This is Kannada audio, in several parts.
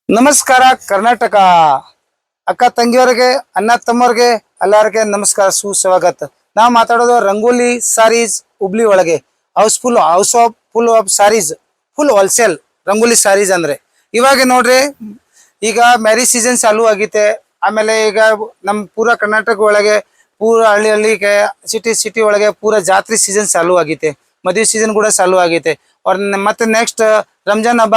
ನಮಸ್ಕಾರ ಕರ್ನಾಟಕ ಅಕ್ಕ ತಂಗಿಯವರಿಗೆ ಅಣ್ಣ ತಮ್ಮವ್ರಿಗೆ ಎಲ್ಲರಿಗೆ ನಮಸ್ಕಾರ ಸುಸ್ವಾಗತ. ನಾವು ಮಾತಾಡೋದು ರಂಗೋಲಿ ಸಾರೀಸ್ ಹುಬ್ಳಿ ಒಳಗೆ house of sarees full wholesale Rangoli sarees ಅಂದ್ರೆ ಇವಾಗ ನೋಡ್ರಿ ಈಗ ಮ್ಯಾರೇಜ್ ಸೀಸನ್ ಚಾಲೂ ಆಗೈತೆ. ಆಮೇಲೆ ಈಗ ನಮ್ಮ ಪೂರ ಕರ್ನಾಟಕ ಒಳಗೆ ಪೂರ ಹಳ್ಳಿಗೆ ಸಿಟಿ ಒಳಗೆ ಪೂರ ಜಾತ್ರೆ ಸೀಸನ್ ಚಾಲೂ ಆಗೈತೆ. ಮದುವೆ ಸೀಸನ್ ಕೂಡ ಚಾಲೂ ಆಗೈತೆ. ಮತ್ತೆ ನೆಕ್ಸ್ಟ್ ರಂಜಾನ್ ಹಬ್ಬ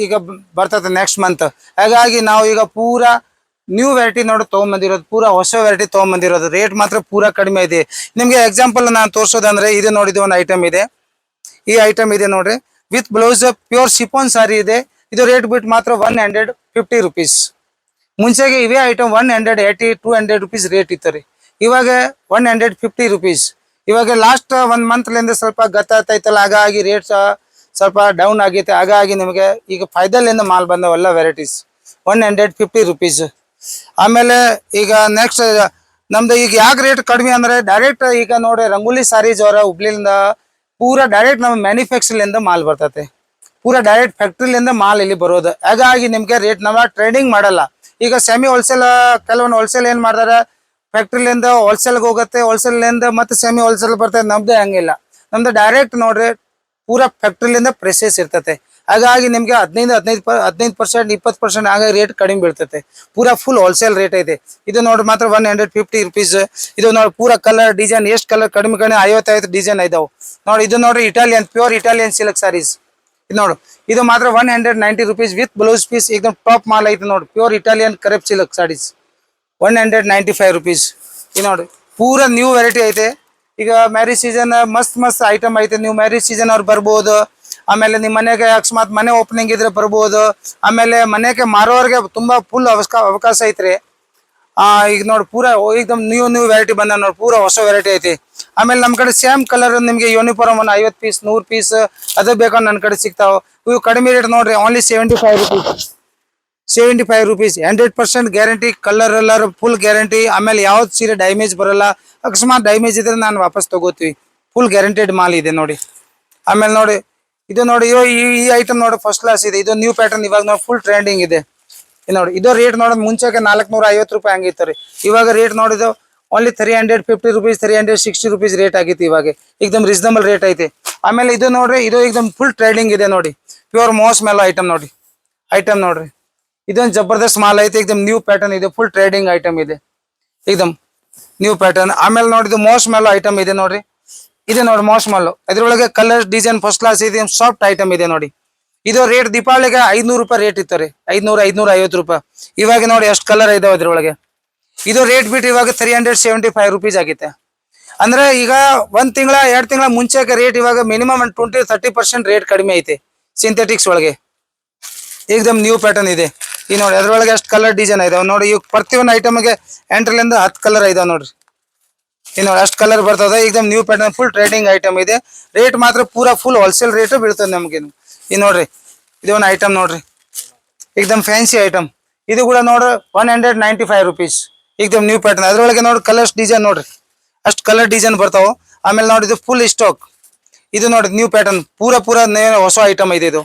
ಈಗ ಬರ್ತದೆ ನೆಕ್ಸ್ಟ್ ಮಂತ್. ಹಾಗಾಗಿ ನಾವು ಈಗ ಪೂರಾ ನ್ಯೂ ವೆರೈಟಿ ನೋಡಿ ತಗೊಂಬಂದಿರೋದು, ಪೂರಾ ಹೊಸ ವೆರೈಟಿ ತಗೊಂಬಂದಿರೋದು. ರೇಟ್ ಮಾತ್ರ ಪೂರಾ ಕಡಿಮೆ ಇದೆ. ನಿಮ್ಗೆ ಎಕ್ಸಾಂಪಲ್ ನಾನು ತೋರಿಸೋದಂದ್ರೆ ಇದು ನೋಡಿದ ಒಂದು ಐಟಮ್ ಇದೆ. ಈ ಐಟಮ್ ಇದೆ ನೋಡ್ರಿ, ವಿತ್ ಬ್ಲೌಸ್ ಪ್ಯೂರ್ ಶಿಫಾನ್ ಸಾರಿ ಇದೆ. ಇದು ರೇಟ್ ಬಿಟ್ಟು ಮಾತ್ರ 150 ರೂಪೀಸ್. ಮುಂಚೆಗೆ ಇವೇ ಐಟಮ್ 180 200 ರೂಪೀಸ್ ರೇಟ್ ಇತ್ತು ರೀ. ಇವಾಗ 150 ರೂಪೀಸ್. ಇವಾಗ ಲಾಸ್ಟ್ 1 ಮಂತ್ಲಿಂದ ಸ್ವಲ್ಪ ಗತ್ತೈತಲ್ಲ, ಹಾಗಾಗಿ ರೇಟ್ ಸ್ವಲ್ಪ ಡೌನ್ ಆಗೈತೆ. ಹಾಗಾಗಿ ನಿಮಗೆ ಈಗ ಫೈದಲ್ಲಿಂದ ಮಾಲ್ ಬಂದವೆಲ್ಲ ವೆರೈಟೀಸ್ 150 ರೂಪೀಸ್. ಆಮೇಲೆ ಈಗ ನೆಕ್ಸ್ಟ್ ನಮ್ದು ಈಗ ಯಾಕೆ ರೇಟ್ ಕಡಿಮೆ ಅಂದ್ರೆ ಡೈರೆಕ್ಟ್ ಈಗ ನೋಡಿ ರಂಗೋಲಿ ಸಾರೀಸ್ ಅವರ ಹುಬ್ಳಿಯಿಂದ ಪೂರಾ ಡೈರೆಕ್ಟ್ ನಮ್ಮ ಮ್ಯಾನುಫ್ಯಾಕ್ಚರ್ಲಿಂದ ಮಾಲ್ ಬರ್ತತೆ. ಪೂರಾ ಡೈರೆಕ್ಟ್ ಫ್ಯಾಕ್ಟ್ರಿಲಿಂದ ಮಾಲ್ ಇಲ್ಲಿ ಬರೋದು. ಹಾಗಾಗಿ ನಿಮ್ಗೆ ರೇಟ್ ನಮ್ಮ ಟ್ರೇಡಿಂಗ್ ಮಾಡಲ್ಲ. ಈಗ ಸೆಮಿ ಹೋಲ್ಸೇಲ್ ಕೆಲವೊಂದು ಹೋಲ್ಸೇಲ್ ಏನ್ ಮಾಡ್ತಾರೆ, ಫ್ಯಾಕ್ಟ್ರಿಲಿಂದ ಹೋಲ್ಸೇಲ್ಗೆ ಹೋಗುತ್ತೆ, ಹೋಲ್ಸೇಲ್ನಿಂದ ಮತ್ತೆ ಸೆಮಿ ಹೋಲ್ಸೇಲ್ ಬರ್ತದೆ. ನಮ್ದು ಹಂಗಿಲ್ಲ, ನಮ್ದು ಡೈರೆಕ್ಟ್ ನೋಡ್ರಿ ಪೂರಾ ಫ್ಯಾಕ್ಟ್ರಿಲಿಂದ ಪ್ರೆಸಸ್ ಇರ್ತತೆ. ಹಾಗಾಗಿ ನಿಮ್ಗೆ 15% 20% ಆಗ ರೇಟ್ ಕಡಿಮೆ ಬೀಳ್ತತೆ. ಪೂರಾ ಫುಲ್ ಹೋಲ್ಸೇಲ್ ರೇಟ್ ಐತೆ. ಇದು ನೋಡಿ ಮಾತ್ರ 150 ರೂಪೀಸ್. ಇದು ನೋಡಿ ಪೂರಾ ಕಲರ್ ಡಿಸೈನ್ ಎಷ್ಟು ಕಲರ್ ಕಡಿಮೆ 55 ಡಿಸೈನ್ ಇದಾವೆ ನೋಡಿ. ಇದು ನೋಡ್ರಿ Italian pure Italian silk saris. ಇದು ನೋಡು, ಇದು ಮಾತ್ರ 190 ರೂಪೀಸ್ ವಿತ್ ಬ್ಲೌಸ್ ಪೀಸ್. ಈಗ ಟಾಪ್ ಮಾಲ್ ಐತೆ ನೋಡಿ, pure Italian crepe silk saris 195 rupees. ಇದು ನೋಡಿ ಪೂರಾ ನ್ಯೂ ವೆರೈಟಿ ಐತೆ. ಈಗ ಮ್ಯಾರೇಜ್ ಸೀಸನ್ ಮಸ್ತ್ ಐಟಮ್ ಐತೆ. ನೀವು ಮ್ಯಾರೇಜ್ ಸೀಸನ್ ಅವ್ರು ಬರ್ಬೋದು. ಆಮೇಲೆ ನಿಮ್ಮ ಮನೆಗೆ ಅಕಸ್ಮಾತ್ ಮನೆ ಓಪನಿಂಗ್ ಇದ್ರೆ ಬರ್ಬೋದು. ಆಮೇಲೆ ಮನೆಗೆ ಮಾರೋರಿಗೆ ತುಂಬಾ ಫುಲ್ ಅವಕಾಶ ಐತ್ರಿ. ಈಗ ನೋಡಿ ಪೂರಾ ಏಕದಮ್ ನ್ಯೂ ವೆರೈಟಿ ಬಂದ ನೋಡಿ, ಪೂರಾ ಹೊಸ ವೆರೈಟಿ ಐತಿ. ಆಮೇಲೆ ನಮ್ಮ ಕಡೆ ಸೇಮ್ ಕಲರ್ ನಿಮ್ಗೆ ಯೂನಿಫಾರ್ಮ್ 50 ಪೀಸ್ 100 ಪೀಸ್ ಅದೇ ಬೇಕಾದ್ರೆ ನನ್ನ ಕಡೆ ಸಿಗ್ತಾವ. ಇವು ಕಡಿಮೆ ರೇಟ್ ನೋಡ್ರಿ, only 75 rupees. 75 rupees 100% guarantee, colour ಎಲ್ಲರೂ ಫುಲ್ ಗ್ಯಾರಂಟಿ. ಆಮೇಲೆ ಯಾವ್ದು ಸೀರೆ ಡ್ಯಾಮೇಜ್ ಬರಲ್ಲ. ಅಕಸ್ಮಾತ್ ಡ್ಯಾಮೇಜ್ ಇದ್ರೆ ನಾನು ವಾಪಸ್ ತಗೋತೀವಿ. ಫುಲ್ ಗ್ಯಾರಂಟೆಡ್ ಮಾಲ್ ಇದೆ ನೋಡಿ. ಆಮೇಲೆ ನೋಡಿ ಇದು ನೋಡಿ, ಈ ಐಟಮ್ ನೋಡಿ ಫಸ್ಟ್ ಕ್ಲಾಸ್ ಇದೆ. ಇದು ನ್ಯೂ ಪ್ಯಾಟರ್ನ್, ಇವಾಗ ನೋಡಿ ಫುಲ್ ಟ್ರೆಂಡಿಂಗ್ ಇದೆ. ನೋಡಿ ಇದು ರೇಟ್ ನೋಡೋದು ಮುಂಚೆಗೆ 450 ರೂಪಾಯಿ ಹಂಗಿತ್ತು ರೀ. ಇವಾಗ ರೇಟ್ ನೋಡಿದ್ದು ಓನ್ಲಿ 350 ರೂಪೀಸ್ 360 ರೂಪೀಸ್ ರೇಟ್ ಆಗಿತ್ತು. ಇವಾಗ ಏಕದಮ್ ರೀಸನಬಲ್ ರೇಟ್ ಐತೆ. ಆಮೇಲೆ ಇದು ನೋಡ್ರಿ, ಇದು ಏಕದಮ್ ಫುಲ್ ಟ್ರೆಂಡಿಂಗ್ ಇದೆ ನೋಡಿ. ಪ್ಯೂರ್ ಮೋಸ್ ಮೇಲೆ ಐಟಮ್ ನೋಡಿ. ಐಟಮ್ ನೋಡ್ರಿ, ಇದೊಂದು ಜಬರ್ದಸ್ತ್ ಮಾಲ್ ಐತೆ. ಏಕದಮ್ ನ್ಯೂ ಪ್ಯಾಟರ್ನ್ ಇದೆ, ಫುಲ್ ಟ್ರೆಂಡಿಂಗ್ ಐಟಮ್ ಇದೆ, ಏಕದಮ್ ನ್ಯೂ ಪ್ಯಾಟರ್ನ್. ಆಮೇಲೆ ನೋಡಿದ್ದು ಮೋಸ್ ಮೇಲೆ ಐಟಮ್ ಇದೆ ನೋಡ್ರಿ. ಇದೆ ನೋಡಿ ಮೋಸ್ ಮಾಲ್. ಇದ್ರೊಳಗೆ ಕಲರ್ ಡಿಸೈನ್ ಫಸ್ಟ್ ಕ್ಲಾಸ್ ಇದೆ, ಸಾಫ್ಟ್ ಐಟಮ್ ಇದೆ ನೋಡಿ. ಇದು ರೇಟ್ ದೀಪಾವಳಿಗೆ 500 ರೂಪಾಯಿ ರೇಟ್ ಇತ್ತು ರೀ. 550 ರೂಪಾಯಿ. ಇವಾಗ ನೋಡಿ ಎಷ್ಟು ಕಲರ್ ಇದಾವೆ ಇದ್ರೊಳಗೆ. ಇದು ರೇಟ್ ಬಿಟ್ಟು ಇವಾಗ 375 ರೂಪೀಸ್ ಆಗಿತ್ತೆ. ಅಂದ್ರೆ ಈಗ 1 ತಿಂಗಳ 2 ತಿಂಗಳ ಮುಂಚೆಗೆ ರೇಟ್ ಇವಾಗ ಮಿನಿಮಮ್ 20-30% ರೇಟ್ ಕಡಿಮೆ ಐತೆ ಸಿಂಥೆಟಿಕ್ಸ್ ಒಳಗೆ. ಏಕದಮ್ ನ್ಯೂ ಪ್ಯಾಟರ್ನ್ ಇದೆ. ಈ ನೋಡಿ ಅದ್ರೊಳಗೆ ಎಷ್ಟು ಕಲರ್ ಡಿಸೈನ್ ಇದಾವೆ ನೋಡಿ. ಇವ್ ಪ್ರತಿಯೊಂದು ಐಟಮ್ಗೆ 8ರಿಂದ 10 ಕಲರ್ ಇದಾವೆ ನೋಡ್ರಿ. ಇನ್ನು ಅಷ್ಟು ಕಲರ್ ಬರ್ತದೆ. ಏಕದಮ್ new pattern full trending item ಇದೆ. ರೇಟ್ ಮಾತ್ರ ಪೂರಾ ಫುಲ್ ಹೋಲ್ಸೇಲ್ ರೇಟ್ ಬೀಳ್ತದೆ ನಮ್ಗೆ. ಇದು ನೋಡ್ರಿ, ಇದು ಒಂದು ಐಟಮ್ ನೋಡ್ರಿ, ಏಕದಮ್ ಫ್ಯಾನ್ಸಿ ಐಟಮ್. ಇದು ಕೂಡ ನೋಡ್ರಿ 195 ರೂಪೀಸ್. ಏಕದಮ್ new pattern. ಅದ್ರೊಳಗೆ ನೋಡಿ ಕಲರ್ಸ್ ಡಿಸೈನ್ ನೋಡ್ರಿ, ಅಷ್ಟು ಕಲರ್ ಡಿಸೈನ್ ಬರ್ತಾವ. ಆಮೇಲೆ ನೋಡಿ ಇದು ಫುಲ್ ಸ್ಟಾಕ್. ಇದು ನೋಡಿ ನ್ಯೂ ಪ್ಯಾಟರ್ನ್, ಪೂರಾ ಹೊಸ ಐಟಮ್ ಇದೆ ಇದು.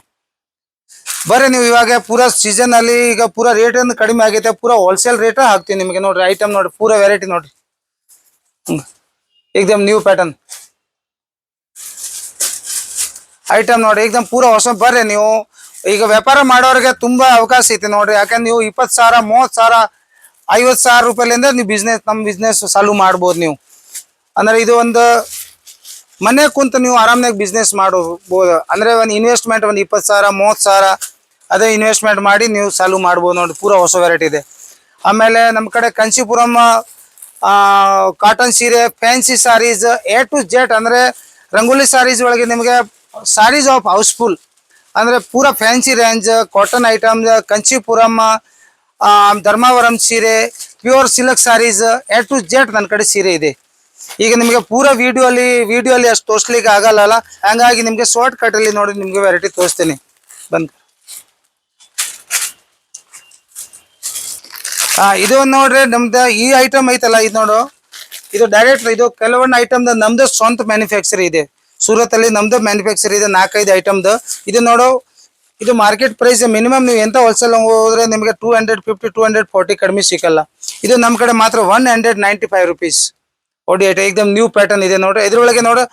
ಬರ್ರಿ ನೀವು ಇವಾಗ ಪೂರಾ ಸೀಸನ್ ಅಲ್ಲಿ ಈಗ ಪೂರಾ ರೇಟ್ ಕಡಿಮೆ ಆಗೈತೆ. ಪೂರಾ ಹೋಲ್ಸೇಲ್ ರೇಟ್ ಹಾಕ್ತೀವಿ ನಿಮಗೆ ನೋಡ್ರಿ. ಐಟಮ್ ನೋಡ್ರಿ, ಪೂರಾ ವೆರೈಟಿ ನೋಡ್ರಿ, ಏಕದಮ್ ನ್ಯೂ ಪ್ಯಾಟರ್ನ್ ಐಟಮ್ ನೋಡಿ. ಏಕದಮ್ ಪೂರಾ ಹೊಸ. ಬರ್ರಿ ನೀವು ಈಗ ವ್ಯಾಪಾರ ಮಾಡೋರಿಗೆ ತುಂಬಾ ಅವಕಾಶ ಐತೆ ನೋಡ್ರಿ. ಯಾಕಂದ್ರೆ ನೀವು 20,000 30,000 50,000 ರೂಪಾಯಿಲಿಂದ ನೀವು ನಮ್ಮ ಬಿಸ್ನೆಸ್ ಚಾಲೂ ಮಾಡ್ಬೋದು ನೀವು. ಅಂದ್ರೆ ಇದು ಒಂದು ಮನೆ ಕುಂತ ನೀವು ಆರಾಮ್ನಾಗ ಬಿಸ್ನೆಸ್ ಮಾಡಬಹುದು. ಅಂದ್ರೆ ಒಂದು ಇನ್ವೆಸ್ಟ್ಮೆಂಟ್ ಒಂದು 20,000 30,000 ಅದೇ ಇನ್ವೆಸ್ಟ್ಮೆಂಟ್ ಮಾಡಿ ನೀವು ಚಾಲೂ ಮಾಡ್ಬೋದು ನೋಡಿ. ಪೂರಾ ಹೊಸ ವೆರೈಟಿ ಇದೆ. ಆಮೇಲೆ ನಮ್ಮ ಕಡೆ ಕಂಚಿಪುರಂ ಕಾಟನ್ ಸೀರೆ, fancy sarees A to Z ಅಂದ್ರೆ ರಂಗೋಲಿ ಸಾರೀಸ್ ಒಳಗೆ ನಿಮಗೆ ಸಾರೀಸ್ ಆಫ್ ಹೌಸ್ಫುಲ್ ಅಂದ್ರೆ ಪೂರಾ fancy range cotton item, Kanchipuram Dharmavaram ಸೀರೆ, pure silk saris A to Z ನನ್ನ ಕಡೆ ಸೀರೆ ಇದೆ. ಈಗ ನಿಮಗೆ ಪೂರಾ ವಿಡಿಯೋ ಅಲ್ಲಿ ಅಷ್ಟು ತೋರಿಸ್ಲಿಕ್ಕೆ ಆಗಲ್ಲ. ಹಂಗಾಗಿ ನಿಮ್ಗೆ ಶಾರ್ಟ್ ಕಟ್ ಅಲ್ಲಿ ನೋಡಿ ನಿಮ್ಗೆ ವೆರೈಟಿ ತೋರಿಸ್ತೇನೆ ಬಂದ್. ಇದು ನೋಡ್ರಿ ನಮ್ದು ಈ ಐಟಮ್ ಐತಲ್ಲ, ಇದು ನೋಡು, ಇದು ಡೈರೆಕ್ಟ್ ಇದು ಕೆಲವೊಂದು ಐಟಮ್ ನಮ್ದು ಸ್ವಂತ ಮ್ಯಾನುಫ್ಯಾಕ್ಚರ್ ಇದೆ. ಸೂರತ್ ಅಲ್ಲಿ ನಮ್ದು ಮ್ಯಾನುಫ್ಯಾಕ್ಚರ್ ಇದೆ 4-5 ಐಟಮ್ದು. ಇದು ನೋಡು ಇದು ಮಾರ್ಕೆಟ್ ಪ್ರೈಸ್ ಮಿನಿಮಮ್ ನೀವು ಎಂತ ಹೋಲ್ಸೇಲ್ ಹೋದ್ರೆ ನಿಮಗೆ 250 240 ಕಡಿಮೆ ಸಿಗಲ್ಲ. ಇದು ನಮ್ಮ ಕಡೆ ಮಾತ್ರ 195 ರುಪೀಸ್. ಓಡಿ ಐಟಮ್ ಏಕದಮ್ ನ್ಯೂ ಪ್ಯಾಟರ್ನ್ ಇದೆ ನೋಡ್ರಿ. ಇದ್ರೊಳಗೆ ನೋಡ್ರಿ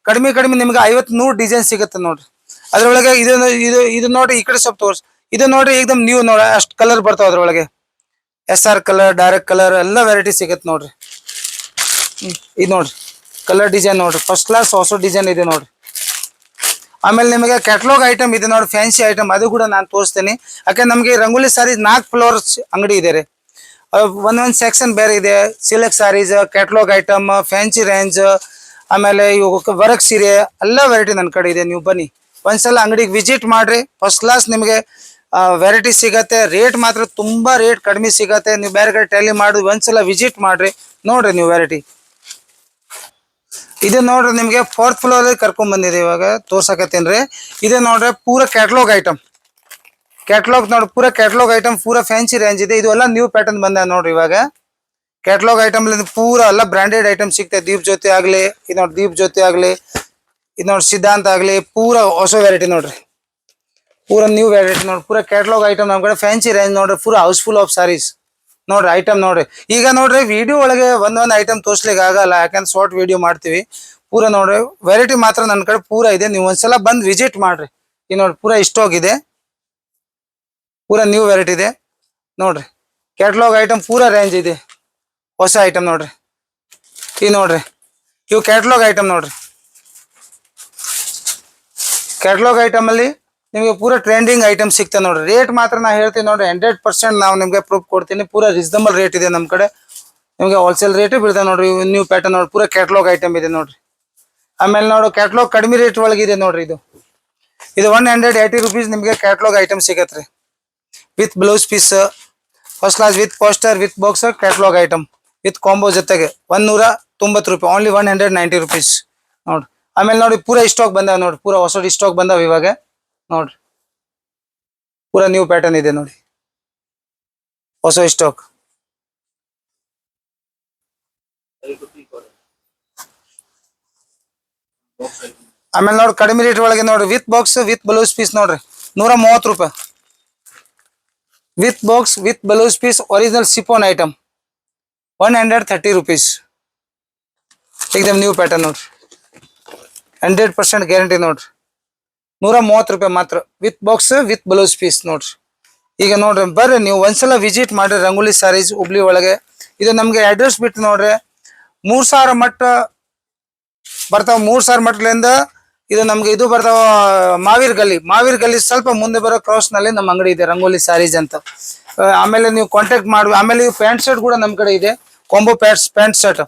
ಕಡಿಮೆ ನಿಮ್ಗೆ 50 100 ಡಿಸೈನ್ ಸಿಗುತ್ತೆ ನೋಡ್ರಿ. ಅದ್ರೊಳಗೆ ಇದು ನೋಡ್ರಿ ಈ ಕಡೆ ಸ್ವಲ್ಪ ತೋರ್ಸಿ. ಇದು ನೋಡ್ರಿ ಏಕದಮ್ ನ್ಯೂ ನೋಡ್ರಿ, ಅಷ್ಟು ಕಲರ್ ಬರ್ತಾವ ಅದ್ರೊಳಗೆ. SR ಕಲರ್, ಡೈರೆಕ್ಟ್ ಕಲರ್ ಎಲ್ಲ ವೆರೈಟಿ ಸಿಗುತ್ತೆ ನೋಡ್ರಿ. ಇದು ನೋಡ್ರಿ ಕಲರ್ ಡಿಸೈನ್ ನೋಡ್ರಿ, ಫಸ್ಟ್ ಕ್ಲಾಸ್ ಹೊಸ ಡಿಸೈನ್ ಇದೆ ನೋಡ್ರಿ. ಆಮೇಲೆ ನಿಮಗೆ ಕ್ಯಾಟ್ಲಾಗ್ ಐಟಮ್ ಇದೆ ನೋಡಿ, ಫ್ಯಾನ್ಸಿ ಐಟಮ್, ಅದು ಕೂಡ ನಾನು ತೋರಿಸ್ತೀನಿ. ಯಾಕೆ ನಮಗೆ ರಂಗೋಲಿ ಸಾರೀಸ್ 4 ಫ್ಲೋರ್ಸ್ ಅಂಗಡಿ ಇದೆ ರೀ. ಒಂದೊಂದು ಸೆಕ್ಷನ್ ಬೇರೆ ಇದೆ. Silk sarees, catalogue item, fancy range, ಆಮೇಲೆ ವರ್ಕ್ ಸೀರೆ ಎಲ್ಲ ವೆರೈಟಿ ನನ್ನ ಕಡೆ ಇದೆ. ನೀವು ಬನ್ನಿ ಒಂದ್ಸಲ ಅಂಗಡಿಗೆ ವಿಸಿಟ್ ಮಾಡ್ರಿ. ಫಸ್ಟ್ ಕ್ಲಾಸ್ ನಿಮಗೆ ವೆರೈಟಿ ಸಿಗತ್ತೆ. ರೇಟ್ ಮಾತ್ರ ತುಂಬಾ ರೇಟ್ ಕಡಿಮೆ ಸಿಗತ್ತೆ. ನೀವು ಬೇರೆ ಕಡೆ ಟ್ಯಾಲಿ ಮಾಡಿ ಒಂದ್ಸಲ ವಿಸಿಟ್ ಮಾಡ್ರಿ, ನೋಡ್ರಿ ನೀವು ವೆರೈಟಿ. ಇದು ನೋಡ್ರಿ ನಿಮ್ಗೆ 4th ಫ್ಲೋರ್ ಕರ್ಕೊಂಡ್ ಬಂದಿದೆ, ಇವಾಗ ತೋರ್ಸಕತ್ತೇನ್ರಿ. ಇದು ನೋಡ್ರಿ ಪೂರಾ ಕ್ಯಾಟ್ಲಾಗ್ ಐಟಮ್. ಕ್ಯಾಟ್ಲಾಗ್ ನೋಡ್ರಿ, ಪೂರಾ ಕ್ಯಾಟ್ಲಾಗ್ ಐಟಮ್, ಪೂರಾ ಫ್ಯಾನ್ಸಿ ರೇಂಜ್ ಇದೆ. ಇದು ಎಲ್ಲ ನ್ಯೂ ಪ್ಯಾಟರ್ನ್ ಬಂದ ನೋಡ್ರಿ. ಇವಾಗ ಕ್ಯಾಟ್ಲಾಗ್ ಐಟಮ್ ಪೂರಾ ಎಲ್ಲ ಬ್ರಾಂಡೆಡ್ ಐಟಮ್ ಸಿಗ್ತದೆ. ದೀಪ್ ಜ್ಯೋತಿ ಆಗ್ಲಿ, ಇದು ನೋಡಿ ದೀಪ್ ಜ್ಯೋತಿ ಆಗ್ಲಿ, ಇದು ನೋಡಿ ಸಿದ್ಧಾಂತ ಆಗ್ಲಿ, ಪೂರಾ ಹೊಸ ವೆರೈಟಿ ನೋಡ್ರಿ. ಪೂರಾ ನ್ಯೂ ವೆರೈಟಿ ನೋಡ್ರಿ. ಪೂರಾ ಕ್ಯಾಟ್ಲಾಗ್ ಐಟಮ್ ನಮ್ ಕಡೆ ಫ್ಯಾನ್ಸಿ ರೇಂಜ್ ನೋಡ್ರಿ. ಪೂರಾ ಹೌಸ್ಫುಲ್ ಆಫ್ ಸಾರೀಸ್ ನೋಡ್ರಿ. ಐಟಮ್ ನೋಡ್ರಿ. ಈಗ ನೋಡ್ರಿ ವಿಡಿಯೋ ಒಳಗೆ ಒಂದೊಂದು ಐಟಮ್ ತೋರ್ಸ್ಲಿಕ್ಕೆ ಆಗಲ್ಲ, ಯಾಕಂದ್ರೆ ಶಾರ್ಟ್ ವಿಡಿಯೋ ಮಾಡ್ತೀವಿ. ಪೂರಾ ನೋಡ್ರಿ ವೆರೈಟಿ ಮಾತ್ರ ನನ್ನ ಕಡೆ ಪೂರಾ ಇದೆ. ನೀವು ಒಂದ್ಸಲ ಬಂದ್ ವಿಸಿಟ್ ಮಾಡ್ರಿ. ಈ ನೋಡ್ರಿ ಪೂರಾ ಸ್ಟಾಕ್ ಇದೆ, ಪೂರಾ ನ್ಯೂ ವೆರೈಟಿ ಇದೆ ನೋಡ್ರಿ. ಕ್ಯಾಟ್ಲಾಗ್ ಐಟಮ್ ಪೂರಾ ರೇಂಜ್ ಇದೆ, ಹೊಸ ಐಟಮ್ ನೋಡ್ರಿ. ಈ ನೋಡ್ರಿ ಇವು ಕ್ಯಾಟ್ಲಾಗ್ ಐಟಮ್ ನೋಡ್ರಿ. ಕ್ಯಾಟ್ಲಾಗ್ ಐಟಮ್ ಅಲ್ಲಿ ನಿಮಗೆ ಪೂರಾ ಟ್ರೆಂಡಿಂಗ್ ಐಟಮ್ ಸಿಗ್ತದೆ ನೋಡ್ರಿ. ರೇಟ್ ಮಾತ್ರ ನಾ ಹೇಳ್ತೀನಿ ನೋಡ್ರಿ, 100% ನಾವು ನಿಮ್ಗೆ ಪ್ರೂಫ್ ಕೊಡ್ತೀನಿ. ಪೂರಾ ರೀಸನಬಲ್ ರೇಟ್ ಇದೆ ನಮ್ಮ ಕಡೆ. ನಿಮಗೆ ಹೋಲ್ಸೇಲ್ ರೇಟ್ ಬೀಳ್ತದೆ ನೋಡ್ರಿ. ನ್ಯೂ ಪ್ಯಾಟರ್ನ್ ನೋಡ್ರಿ, ಪೂರಾ ಕ್ಯಾಟ್ಲಾಗ್ ಐಟಮ್ ಇದೆ ನೋಡ್ರಿ. ಆಮೇಲೆ ನೋಡು ಕ್ಯಾಟ್ಲಾಗ್ ಕಡಿಮೆ ರೇಟ್ ಒಳಗಿದೆ ನೋಡ್ರಿ. ಇದು 180 ರುಪೀಸ್ ನಿಮಗೆ ಕ್ಯಾಟ್ಲಾಗ್ ಐಟಮ್ ಸಿಗತ್ರಿ. With blouse piece, first class, with poster, with box, catalogue item with combo ಜೊತೆಗೆ 190 ರೂಪಾಯಿ, ಓನ್ಲಿ 190 ರುಪೀಸ್ ನೋಡ್ರಿ. ಆಮೇಲೆ ನೋಡಿ ಪೂರಾ ಸ್ಟಾಕ್ ಬಂದಾವ ನೋಡ್ರಿ, ಪೂರಾ ಹೊಸ ಸ್ಟಾಕ್ ಬಂದಾವ ಇವಾಗ ನೋಡ್ರಿ. ಪೂರಾ ನ್ಯೂ ಪ್ಯಾಟರ್ನ್ ಇದೆ ನೋಡಿ, ಹೊಸ ಸ್ಟಾಕ್. ಆಮೇಲೆ ನೋಡಿ ಕಡಿಮೆ ರೇಟ್ ಒಳಗೆ ನೋಡ್ರಿ, with box with blouse piece ನೋಡ್ರಿ 130 ರೂಪಾಯಿ. With box with blouse piece original chiffon item 130 rupees. ಏಕದಮ್ ನ್ಯೂ ಪ್ಯಾಟರ್ನ್ ನೋಡ್ರಿ, 100% ಗ್ಯಾರಂಟಿ ನೋಡ್ರಿ. 130 ರೂಪಾಯಿ ಮಾತ್ರ, with box with blouse piece ನೋಡ್ರಿ. ಈಗ ನೋಡ್ರಿ ಬರ್ರಿ ನೀವು ಒಂದ್ಸಲ ವಿಸಿಟ್ ಮಾಡ್ರಿ ರಂಗೋಲಿ ಸಾರೀಸ್ ಹುಬ್ಳಿ ಒಳಗೆ. ಇದು ನಮ್ಗೆ ಅಡ್ರೆಸ್ ಬಿಟ್ಟು ನೋಡ್ರಿ 3000 ಮಟ್ಟ ಬರ್ತಾವ. 3000 ಮಟ್ಟಲಿಂದ ಇದು ನಮ್ಗೆ ಇದು ಬರ್ತಾವ ಮಾವೀರ್ ಗಲ್ಲಿ ಸ್ವಲ್ಪ ಮುಂದೆ ಬರೋ ಕ್ರಾಸ್ ನಲ್ಲಿ ನಮ್ಮ ಅಂಗಡಿ ಇದೆ, ರಂಗೋಲಿ ಸಾರೀಸ್ ಅಂತ. ಆಮೇಲೆ ನೀವು ಕಾಂಟ್ಯಾಕ್ಟ್ ಮಾಡಿ. ಆಮೇಲೆ ಪ್ಯಾಂಟ್ ಶರ್ಟ್ ಕೂಡ ನಮ್ ಕಡೆ ಇದೆ, ಕಾಂಬೋ ಪ್ಯಾಂಟ್ ಶರ್ಟ್.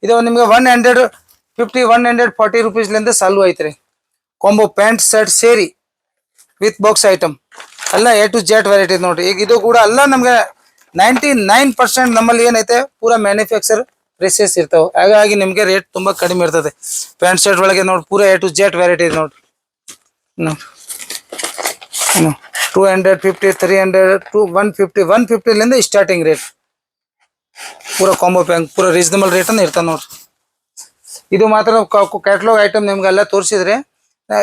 ಇದು ನಿಮ್ಗೆ 150 140 ರುಪೀಸ್ಲಿಂದ ಚಾಲು ಐತ್ರಿ. ಕಾಂಬೋ ಪ್ಯಾಂಟ್ ಶರ್ಟ್ ಸೇರಿ ವಿತ್ ಬಾಕ್ಸ್ ಐಟಮ್ ಎಲ್ಲ A to Z ವೆರೈಟಿ ನೋಡ್ರಿ. ಈಗ ಇದು ಕೂಡ ಎಲ್ಲ ನಮ್ಗೆ 99% ನಮ್ಮಲ್ಲಿ ಏನೈತೆ ಪೂರಾ ಮ್ಯಾನುಫ್ಯಾಕ್ಚರ್ ಪ್ರೆಸಸ್ ಇರ್ತಾವೆ. ಹಾಗಾಗಿ ನಿಮ್ಗೆ ರೇಟ್ ತುಂಬಾ ಕಡಿಮೆ ಇರ್ತದೆ. ಪ್ಯಾಂಟ್ ಶರ್ಟ್ ಒಳಗೆ ನೋಡಿ ಪೂರಾ A to Z ವೆರೈಟಿ ನೋಡ್ರಿ. 250 300 to 150 ಸ್ಟಾರ್ಟಿಂಗ್ ರೇಟ್. ಪೂರಾ ಕಾಂಬೋ ಪ್ಯಾಂಟ್ ಪೂರಾ ರೀಸನಬಲ್ ರೇಟ್ ಅನ್ನ ಇರ್ತಾವ ನೋಡ್ರಿ. ಇದು ಮಾತ್ರ ಕ್ಯಾಟ್ಲಾಗ್ ಐಟಮ್ ನಿಮ್ಗೆಲ್ಲ ತೋರಿಸಿದ್ರೆ.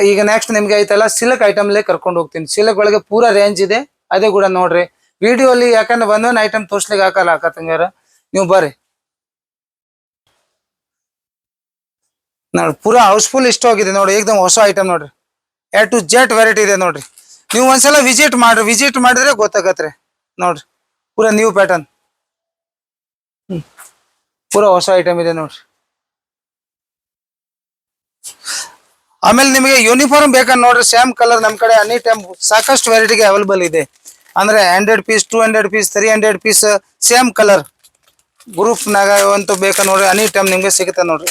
ಈಗ ನೆಕ್ಸ್ಟ್ ನಿಮ್ಗೆ ಐತಲ್ಲ ಸಿಲ್ಕ್ ಐಟಮ್ ಕರ್ಕೊಂಡು ಹೋಗ್ತೀನಿ. ಸಿಲ್ಕ್ ಒಳಗೆ ಪೂರಾ ರೇಂಜ್ ಇದೆ, ಅದೇ ಕೂಡ ನೋಡ್ರಿ ವಿಡಿಯೋ ಅಲ್ಲಿ. ಯಾಕಂದ್ರೆ ಒಂದೊಂದು ಐಟಮ್ ತೋರ್ಸ್ಲಿಕ್ಕೆ ಹಾಕಲ್ಲ ಅಕ್ಕತಂಗಾರ, ನೀವು ಬರ್ರಿ ನೋಡ್ರಿ. ಪೂರಾ ಹೌಸ್ಫುಲ್ ಇಷ್ಟ ಹೋಗಿದೆ ನೋಡಿ, ಏಕದಮ್ ಹೊಸ ಐಟಮ್ ನೋಡ್ರಿ. A to Z ವೆರೈಟಿ ಇದೆ ನೋಡ್ರಿ. ನೀವು ಒಂದ್ಸಲ ವಿಸಿಟ್ ಮಾಡ್ರಿ, ವಿಸಿಟ್ ಮಾಡಿದ್ರೆ ಗೊತ್ತಾಗತ್ರಿ ನೋಡ್ರಿ. ಪೂರಾ ನ್ಯೂ ಪ್ಯಾಟರ್ನ್, ಪೂರಾ ಹೊಸ ಐಟಮ್ ಇದೆ ನೋಡ್ರಿ. ಆಮೇಲೆ ನಿಮಗೆ ಯೂನಿಫಾರ್ಮ್ ಬೇಕಂದ್ರೆ ನೋಡ್ರಿ, ಸೇಮ್ ಕಲರ್ ನಮ್ ಕಡೆ ಎನಿ ಟೈಮ್ ಸಾಕಷ್ಟು ವೆರೈಟಿಗೆ ಅವೈಲೇಬಲ್ ಇದೆ. ಅಂದ್ರೆ 100 piece 200 piece 300 piece same colour group ನಾಗ ಅಂತ ಬೇಕಾ ನೋಡ್ರಿ, ಎನಿ ಟೈಮ್ ನಿಮ್ಗೆ ಸಿಗುತ್ತೆ ನೋಡ್ರಿ.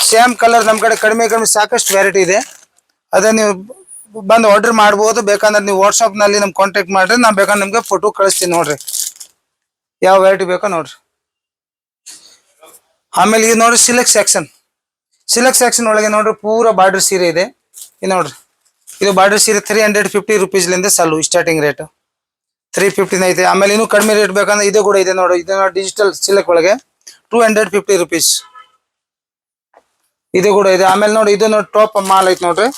ಸೇಮ್ ಕಲರ್ ನಮ್ ಕಡೆ ಕಡಿಮೆ ಸಾಕಷ್ಟು ವೆರೈಟಿ ಇದೆ. ಅದೇ ನೀವು ಬಂದು ಆರ್ಡರ್ ಮಾಡ್ಬೋದು. ಬೇಕಂದ್ರೆ ನೀವು ವಾಟ್ಸ್ಆಪ್ ನಲ್ಲಿ ನಮ್ ಕಾಂಟ್ಯಾಕ್ಟ್ ಮಾಡ್ರಿ, ನಾ ಬೇಕಂದ್ರೆ ನಿಮ್ಗೆ ಫೋಟೋ ಕಳಿಸ್ತೀನಿ ನೋಡ್ರಿ, ಯಾವ ವೆರೈಟಿ ಬೇಕೋ ನೋಡ್ರಿ. ಆಮೇಲೆ ಇದು ನೋಡ್ರಿ ಸಿಲೆಕ್ಟ್ ಸೆಕ್ಷನ್ ಒಳಗೆ ನೋಡ್ರಿ ಪೂರಾ ಬಾರ್ಡರ್ ಸೀರೆ ಇದೆ. ಇದು ನೋಡ್ರಿ, ಇದು ಬಾರ್ಡರ್ ಸೀರೆ 350 ರುಪೀಸ್ಲಿಂದ ಚಾಲು ಸ್ಟಾರ್ಟಿಂಗ್ ರೇಟ್ 350 ಐತೆ. ಆಮೇಲೆ ಇನ್ನೂ ಕಡಿಮೆ ರೇಟ್ ಬೇಕಂದ್ರೆ ಇದು ಕೂಡ ಇದೆ ನೋಡ್ರಿ. ಇದು ಡಿಜಿಟಲ್ ಸಿಲೆಕ್ಟ್ ಒಳಗೆ 250 ರುಪೀಸ್ ಇದು ಕೂಡ ಇದೆ. ಆಮೇಲೆ ನೋಡಿ ಇದು ನೋಡಿ ಟಾಪ್ ಮಾಲ್ ಐತೆ ನೋಡ್ರಿ.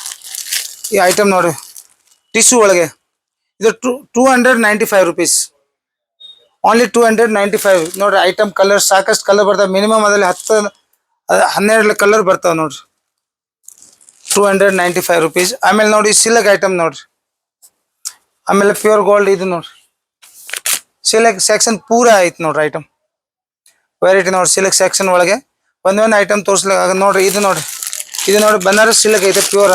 ಈ ಐಟಮ್ ನೋಡ್ರಿ ಟಿಶ್ಯೂ ಒಳಗೆ ಇದು 295 rupees. ಓನ್ಲಿ 295 ನೋಡ್ರಿ. ಐಟಮ್ ಕಲರ್ ಸಾಕಷ್ಟು ಕಲರ್ ಬರ್ತಾವೆ. ಮಿನಿಮಮ್ ಅದ್ರಲ್ಲಿ 12 ಕಲರ್ ಬರ್ತಾವ ನೋಡ್ರಿ. 295 rupees. ಆಮೇಲೆ ನೋಡಿ ಸಿಲ್ಕ್ ಐಟಮ್ ನೋಡ್ರಿ. ಆಮೇಲೆ ಪ್ಯೂರ್ ಗೋಲ್ಡ್ ಇದು ನೋಡ್ರಿ. ಸಿಲ್ಕ್ ಸೆಕ್ಷನ್ ಪೂರಾ ಐತ್ ನೋಡ್ರಿ ಐಟಮ್ ವೆರೈಟಿ ನೋಡ್ರಿ. ಸಿಲ್ಕ್ ಸೆಕ್ಷನ್ ಒಳಗೆ ಒಂದೊಂದು ಐಟಮ್ ತೋರಿಸ್ಲಿಕ್ಕೆ ನೋಡ್ರಿ. ಇದು ನೋಡ್ರಿ, ಇದು ನೋಡಿ ಬನಾರಸ್ ಸಿಲ್ಕ್ ಐತೆ ಪ್ಯೂರ.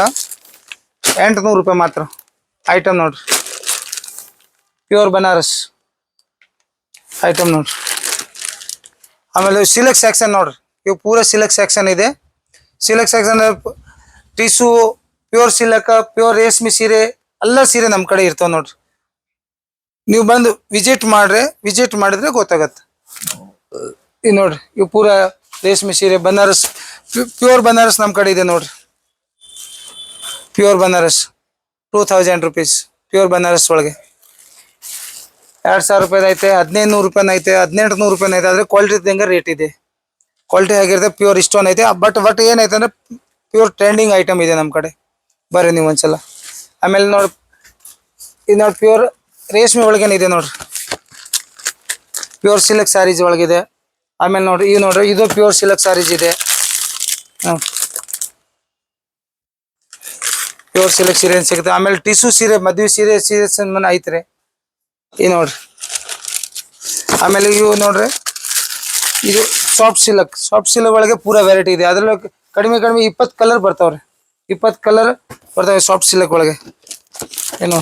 800 ರೂಪಾಯಿ ಮಾತ್ರ ಐಟಮ್ ನೋಡ್ರಿ. ಪ್ಯೂರ್ ಬನಾರಸ್ ಐಟಮ್ ನೋಡ್ರಿ. ಆಮೇಲೆ ಸಿಲ್ಕ್ ಸೆಕ್ಷನ್ ನೋಡ್ರಿ. ಇವು ಪೂರ ಸಿಲ್ಕ್ ಸೆಕ್ಷನ್ ಇದೆ. Silk section tissue, pure silk, pure ರೇಷ್ಮೆ ಸೀರೆ ಎಲ್ಲ ಸೀರೆ ನಮ್ಮ ಕಡೆ ಇರ್ತಾವ ನೋಡ್ರಿ. ನೀವು ಬಂದು ವಿಸಿಟ್ ಮಾಡಿದ್ರೆ ಗೊತ್ತಾಗತ್ತೆ. ಇದು ನೋಡ್ರಿ, ಇವು ಪೂರ ರೇಷ್ಮೆ ಸೀರೆ ಬನಾರಸ್, ಪ್ಯೂರ್ ಬನಾರಸ್ ನಮ್ಮ ಕಡೆ ಇದೆ ನೋಡ್ರಿ. Pure Banaras 2000 rupees. Pure Banaras ಒಳಗೆ 2000 ರೂಪಾಯಿ ಐತೆ, 1500 ರೂಪಾಯಿ ಐತೆ, 1800 ರೂಪಾಯಿ ಐತೆ. ಆದ್ರೆ ಕ್ವಾಲಿಟಿ ಇದ್ದಂಗೆ ರೇಟ್ ಇದೆ. ಕ್ವಾಲಿಟಿ ಆಗಿರುತ್ತೆ. ಪ್ಯೂರ್ ಇಷ್ಟೊಂದು ಐತೆ. ಬಟ್ ಏನೈತೆ ಅಂದ್ರೆ ಪ್ಯೂರ್ ಟ್ರೆಂಡಿಂಗ್ ಐಟಮ್ ಇದೆ ನಮ್ಮ ಕಡೆ. ಬರ್ರಿ ನೀವು ಒಂದ್ಸಲ. ಆಮೇಲೆ ನೋಡಿ, ಇದು ನೋಡಿ ಪ್ಯೂರ್ ರೇಷ್ಮೆ ಒಳಗೇನಿದೆ ನೋಡ್ರಿ. ಪ್ಯೂರ್ ಸಿಲ್ಕ್ ಸ್ಯಾರೀಸ್ ಒಳಗಿದೆ. ಆಮೇಲೆ ನೋಡ್ರಿ, ಇದು ನೋಡ್ರಿ, ಇದು ಪ್ಯೂರ್ ಸಿಲ್ಕ್ ಸ್ಯಾರೀಸ್ ಇದೆ. ಪ್ಯೂರ್ ಸಿಲ್ಕ್ ಸೀರೆ ಸಿಗುತ್ತೆ. ಆಮೇಲೆ ಟಿಶ್ಯೂ ಸೀರೆ, ಮದುವೆ ಸೀರೆ ಐತ್ರಿ. ಈ ನೋಡ್ರಿ. ಆಮೇಲೆ ಇವು ನೋಡ್ರಿ, ಇದು ಸಾಫ್ಟ್ ಸಿಲ್ಕ್ ಒಳಗೆ ಪೂರ ವೆರೈಟಿ ಇದೆ. ಅದ್ರಲ್ಲಿ ಕಡಿಮೆ 20 ಕಲರ್ ಬರ್ತಾವ್ರಿ. 20 ಕಲರ್ ಬರ್ತವೆ ಸಾಫ್ಟ್ ಸಿಲ್ಕ್ ಒಳಗೆ ಏನು.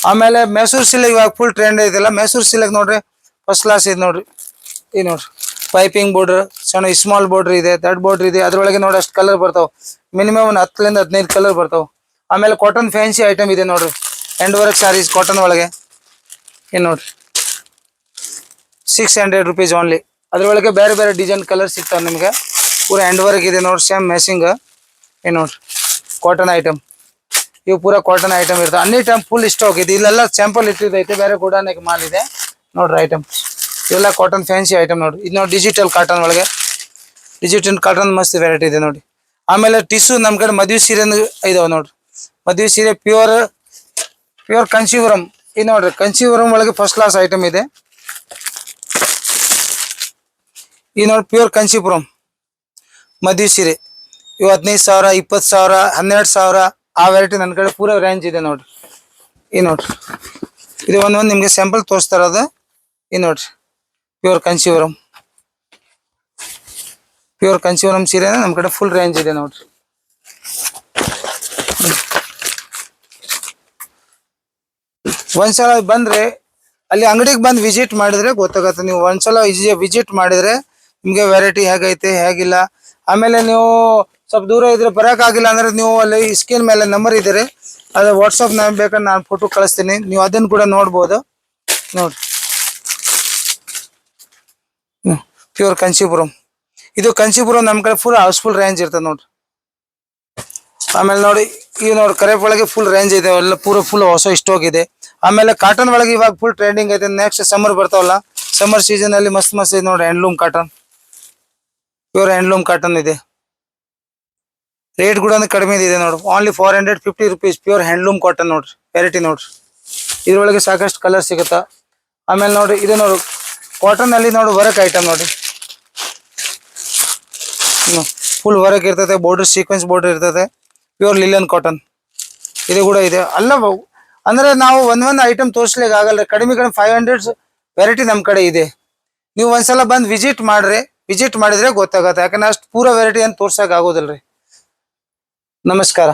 ಆಮೇಲೆ ಮೈಸೂರು ಸಿಲ್ಕ್ ಇವಾಗ ಫುಲ್ ಟ್ರೆಂಡ್ ಐತಲ್ಲ. ಮೈಸೂರು ಸಿಲ್ಕ್ ನೋಡ್ರಿ, ಫಸ್ಟ್ ಕ್ಲಾಸ್ ಇದೆ ನೋಡ್ರಿ. ಈ ನೋಡ್ರಿ, ಪೈಪಿಂಗ್ ಬಾರ್ಡರ್, ಸಣ್ಣ ಸ್ಮಾಲ್ ಬಾರ್ಡರ್ ಇದೆ, ದೊಡ್ಡ ಬಾರ್ಡರ್ ಇದೆ. ಅದ್ರೊಳಗೆ ನೋಡಿ ಅಷ್ಟು ಕಲರ್ ಬರ್ತಾವ. ಮಿನಿಮಮ್ ಒಂದು 10ರಿಂದ 15 ಕಲರ್ ಬರ್ತಾವ. ಆಮೇಲೆ ಕಾಟನ್ ಫ್ಯಾನ್ಸಿ ಐಟಮ್ ಇದೆ ನೋಡ್ರಿ. ಹ್ಯಾಂಡ್ ವರ್ಕ್ ಸ್ಯಾರೀಸ್ ಕಾಟನ್ ಒಳಗೆ ಏನು ನೋಡ್ರಿ. 600 rupees ಓನ್ಲಿ. ಅದ್ರೊಳಗೆ ಬೇರೆ ಬೇರೆ ಡಿಸೈನ್ ಕಲರ್ ಸಿಗ್ತಾವೆ ನಿಮ್ಗೆ. ಪೂರ ಹ್ಯಾಂಡ್ ವರ್ಕ್ ಇದೆ ನೋಡ್ರಿ. ಸೇಮ್ ಮ್ಯಾಚಿಂಗ್ ಏನು ನೋಡ್ರಿ. ಕಾಟನ್ ಐಟಮ್ ಇವು ಪೂರ ಕಾಟನ್ ಐಟಮ್ ಇರ್ತವೆ. ಅನ್ನಿ ಟೈಮ್ ಫುಲ್ ಸ್ಟಾಕ್ ಇದೆ. ಇಲ್ಲೆಲ್ಲ ಸ್ಯಾಂಪಲ್ ಇಟ್ಟಿದೈತೆ, ಬೇರೆ ಗೋಡಾನಿಗೆ ಮಾಲ್ ಇದೆ ನೋಡ್ರಿ. ಐಟಮ್ ಇವೆಲ್ಲ ಕಾಟನ್ ಫ್ಯಾನ್ಸಿ ಐಟಮ್ ನೋಡ್ರಿ. ಇದು ನೋಡಿ ಡಿಜಿಟಲ್ ಕಾಟನ್ ಒಳಗೆ. ಡಿಜಿಟಲ್ ಕಾಟನ್ ಮಸ್ತ್ ವೆರೈಟಿ ಇದೆ ನೋಡಿ. ಆಮೇಲೆ ಟಿಶ್ಯೂ ನಮ್ಮ ಕಡೆ ಮದುವೆ ಸೀರೆ ಇದಾವೆ ನೋಡ್ರಿ. ಮದುವೆ ಸೀರೆ ಪ್ಯೂರ್ ಕಂಚೀವರಂ. ಇದು ನೋಡ್ರಿ, ಕಂಚೀವರಂ ಒಳಗೆ ಫಸ್ಟ್ ಕ್ಲಾಸ್ ಐಟಮ್ ಇದೆ. ಈ ನೋಡಿ ಪ್ಯೂರ್ ಕಂಚೀಪುರಂ ಮದುವೆ ಸೀರೆ. ಇವು 15,000, 20,000, 12,000 ಆ ವೆರೈಟಿ ನನ್ನ ಕಡೆ ಪೂರ ರೇಂಜ್ ಇದೆ ನೋಡ್ರಿ. ಈ ನೋಡ್ರಿ, ಇದು ಒಂದೊಂದು ನಿಮ್ಗೆ ಸ್ಯಾಂಪಲ್ ತೋರಿಸ್ತಾ ಇರೋದು. ಈ ನೋಡ್ರಿ, ಪ್ಯೂರ್ ಕಂಚೀವರಂ ಸೀರೆ ನಮ್ಮ ಕಡೆ ಫುಲ್ ರೇಂಜ್ ಇದೆ ನೋಡ್ರಿ. ಒಂದ್ಸಲ ಬಂದ್ರೆ ಅಲ್ಲಿ ಅಂಗಡಿಗೆ ಬಂದು ವಿಸಿಟ್ ಮಾಡಿದ್ರೆ ಗೊತ್ತಾಗತ್ತೆ. ನೀವು ಒಂದ್ಸಲ ವಿಸಿಟ್ ಮಾಡಿದ್ರೆ ನಿಮ್ಗೆ ವೆರೈಟಿ ಹೇಗೈತೆ ಹೇಗಿಲ್ಲ. ಆಮೇಲೆ ನೀವು ಸ್ವಲ್ಪ ದೂರ ಇದ್ರೆ ಬರೋಕ್ಕಾಗಿಲ್ಲ ಅಂದ್ರೆ ನೀವು ಅಲ್ಲಿ ಸ್ಕ್ರೀನ್ ಮೇಲೆ ನಂಬರ್ ಇದ್ದೀರಿ, ಅದು ವಾಟ್ಸಪ್ ಬೇಕಾದ್ರೆ ನಾನು ಫೋಟೋ ಕಳಿಸ್ತೀನಿ. ನೀವು ಅದನ್ನು ಕೂಡ ನೋಡ್ಬೋದು ನೋಡ್ರಿ. ಪ್ಯೂರ್ ಕಂಚೀಪುರಂ. ಇದು ಕಂಚೀಪುರಂ ನಮ್ಮ ಕಡೆ ಫುಲ್ ಹೌಸ್ಫುಲ್ ರೇಂಜ್ ಇರ್ತದೆ ನೋಡ್ರಿ. ಆಮೇಲೆ ನೋಡಿ, ಈಗ ನೋಡಿ ಕರೇಪ್ ಒಳಗೆ ಫುಲ್ ರೇಂಜ್ ಇದೆ. ಎಲ್ಲ ಫುಲ್ ಹೊಸ ಸ್ಟಾಕ್ ಇದೆ. ಆಮೇಲೆ ಕಾಟನ್ ಒಳಗೆ ಇವಾಗ ಫುಲ್ ಟ್ರೆಂಡಿಂಗ್ ಐತೆ. ನೆಕ್ಸ್ಟ್ ಸಮ್ಮರ್ ಬರ್ತಾವಲ್ಲ, ಸಮ್ಮರ್ ಸೀಸನ್ ಅಲ್ಲಿ ಮಸ್ತ್ ಇದೆ ನೋಡಿ. Handloom cotton, pure handloom cotton ಇದೆ. ರೇಟ್ ಕೂಡ ಕಡಿಮೆ ಇದೆ ನೋಡ್ರಿ. Only 450 rupees. Pure handloom cotton ನೋಡ್ರಿ. ವೆರೈಟಿ ನೋಡ್ರಿ. ಇದ್ರೊಳಗೆ ಸಾಕಷ್ಟು ಕಲರ್ ಸಿಗುತ್ತಾ. ಆಮೇಲೆ ನೋಡ್ರಿ, ಇದು ನೋಡ್ರಿ ಕಾಟನ್ ಅಲ್ಲಿ ನೋಡಿ ವರ್ಕ್ ಐಟಮ್ ನೋಡ್ರಿ. ಫುಲ್ ವರ್ಕ್ ಇರ್ತದೆ. ಬಾರ್ಡರ್ ಸೀಕ್ವೆನ್ಸ್ ಬಾರ್ಡರ್ ಇರ್ತದೆ. ಪ್ಯೂರ್ ಲಿಲನ್ ಕಾಟನ್ ಇದು ಕೂಡ ಇದೆ. ಅಲ್ಲ ಅಂದ್ರೆ ನಾವು ಒಂದೊಂದು ಐಟಮ್ ತೋರಿಸ್ಲಿಕ್ಕೆ ಆಗಲ್ಲ. ಕಡಿಮೆ 500 ವೆರೈಟಿ ನಮ್ಮ ಕಡೆ ಇದೆ. ನೀವು ಒಂದ್ಸಲ ಬಂದು ವಿಸಿಟ್ ಮಾಡಿದ್ರೆ ಗೊತ್ತಾಗತ್ತೆ. ಯಾಕಂದ್ರೆ ಅಷ್ಟು ಪೂರ ವೆರೈಟಿ ಅಂತ ತೋರ್ಸಕ್ ಆಗೋದಿಲ್ರಿ. ನಮಸ್ಕಾರ.